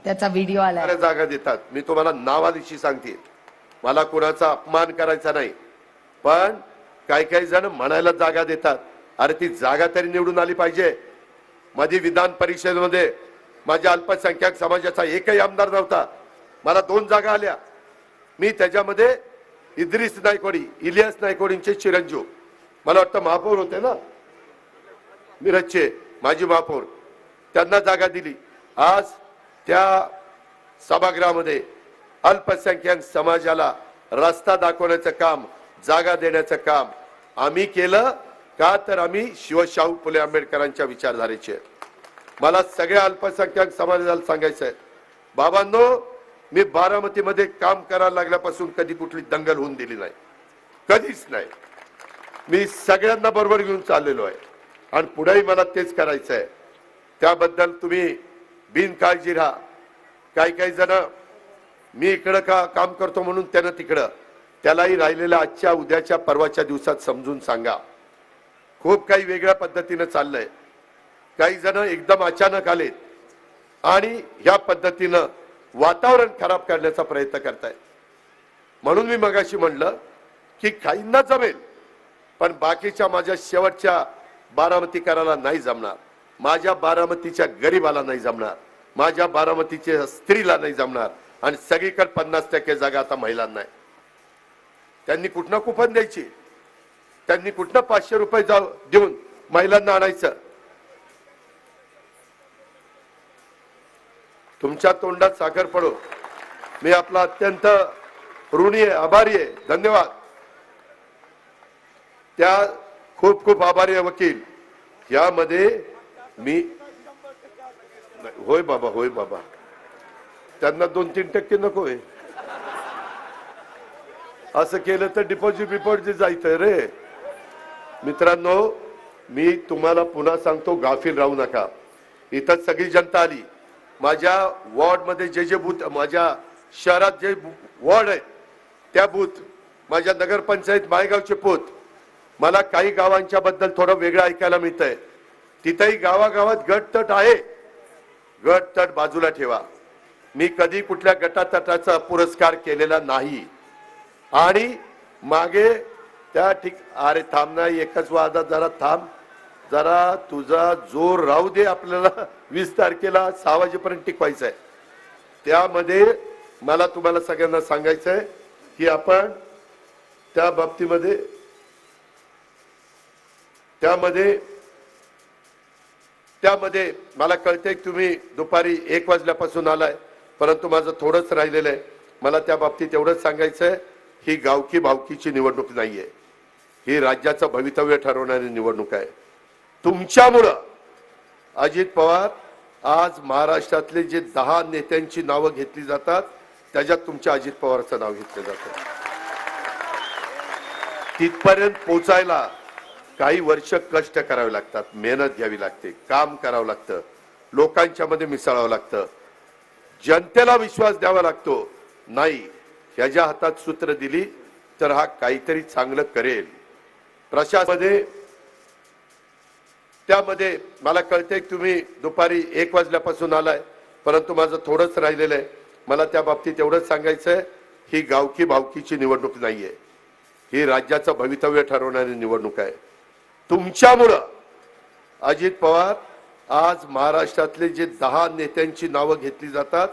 त्याचा व्हिडिओ आलाय. जागा देतात. मी तुम्हाला नावानिशी सांगते, मला कोणाचा अपमान करायचा नाही, पण काही जण म्हणायला जागा देतात. अरे ती जागा तरी निवडून आली पाहिजे. मध्ये विधान परिषदेमध्ये माझ्या अल्पसंख्याक समाजाचा एकही आमदार नव्हता. मला 2 जागा आल्या. मी त्याच्यामध्ये इद्रिस नायकवडी, इलियास नायकवडींचे चिरंजीव, मला वाटतं महापौर होते ना मिरजचे, माजी महापौर, त्यांना जागा दिली. आज त्या सभागृहामध्ये अल्पसंख्याक समाजाला रस्ता दाखवण्याचं काम, जागा देण्याचं काम आम्ही केलं का, तर आम्ही शिवशाहू फुले आंबेडकरांच्या विचारधारेचे. मला सगळ्या अल्पसंख्याक समाजाला सांगायचं आहे, बाबांनो, मी बारामतीमध्ये काम करायला लागल्यापासून कधी कुठली दंगल होऊन दिली नाही, कधीच नाही. मी सगळ्यांना बरोबर घेऊन चाललेलो आहे आणि पुढेही मला तेच करायचं आहे. त्याबद्दल तुम्ही बिनकाळजी राहा. काही जण मी इकडं काम करतो म्हणून त्यानं तिकडं, त्यालाही राहिलेल्या आजच्या उद्याच्या परवाच्या दिवसात समजून सांगा. खूप काही वेगळ्या पद्धतीने चाललंय. काही जण एकदम अचानक आलेत आणि ह्या पद्धतीनं वातावरण खराब करण्याचा प्रयत्न करतायत. म्हणून मी मगाशी म्हणलं की काहींना जमेल, पण बाकीच्या माझ्या शेवटच्या बारामतीकराला नाही जमणार, माझ्या बारामतीच्या गरीबाला नाही जमणार, माझ्या बारामतीच्या स्त्रीला नाही जमणार. आणि सगळीकडे 50% जागा आता महिलांना आहे. त्यांनी कुठनं कुपन द्यायची, त्यांनी कुठनं 500 रुपये देऊन महिलांना आणायचं. तुमच्या तोंडात साखर पडो. मी आपला अत्यंत ऋणी आहे, आभारी आहे. धन्यवाद. त्या खूप खूप आभारी आहे वकील. यामध्ये मी होय बाबा, त्यांना 2-3% नको आहे. असं केलं तर डिपॉझिट जायचं रे. मित्रांनो, मी तुम्हाला पुन्हा सांगतो, गाफील राहू नका. इथं सगळी जनता आली. माझ्या वॉर्ड मध्ये जे बूथ, माझ्या शहरात जे वॉर्ड आहेत त्या बूथ, माझ्या नगरपंचायत मायगावचे पोत, मला काही गावांच्या बद्दल थोडं वेगळं ऐकायला मिळतंय. तिथेही गावागावात गटतट आहे. गटतट बाजूला ठेवा. मी कधी कुठल्या गटातटाचा पुरस्कार केलेला नाही. आणि मागे त्या अरे थांब ना, एकच वादा, जरा थांब, जरा तुझा जोर राहू दे. आपल्याला 20 तारखेला 6 वाजेपर्यंत टिकवायचं आहे. त्यामध्ये मला तुम्हाला सगळ्यांना सांगायचं आहे की आपण त्या बाबतीमध्ये त्यामध्ये मला कळतंय की तुम्ही दुपारी 1 वाजल्यापासून आलाय, परंतु माझं थोडंच राहिलेलं आहे. मला त्या बाबतीत एवढंच सांगायचं आहे, ही गावकी भावकीची निवडणूक नाहीये, ही राज्याचं भवितव्य ठरवणारी निवडणूक आहे. तुमच्यामुळं अजित पवार, आज महाराष्ट्रातले जे 10 नेत्यांची नावं घेतली जातात त्याच्यात तुमच्या अजित पवारचं नाव घेतलं जातं. तिथपर्यंत पोचायला काही वर्ष कष्ट करावे लागतात, मेहनत घ्यावी लागते, काम करावं लागतं, लोकांच्या मध्ये मिसळावं लागतं, जनतेला विश्वास द्यावा लागतो. नाही, ह्याच्या हातात सूत्र दिली तर हा काहीतरी चांगलं करेल. प्रशासनामध्ये त्यामध्ये मला कळतंय की तुम्ही दुपारी 1 वाजल्यापासून आलाय, परंतु माझं थोडंच राहिलेलं आहे. मला त्या बाबतीत एवढंच सांगायचं आहे, ही गावकी भावकीची निवडणूक नाहीये, ही राज्याचं भवितव्य ठरवणारी निवडणूक आहे. तुमच्यामुळं अजित पवार, आज महाराष्ट्रातले जे 10 नेत्यांची नावं घेतली जातात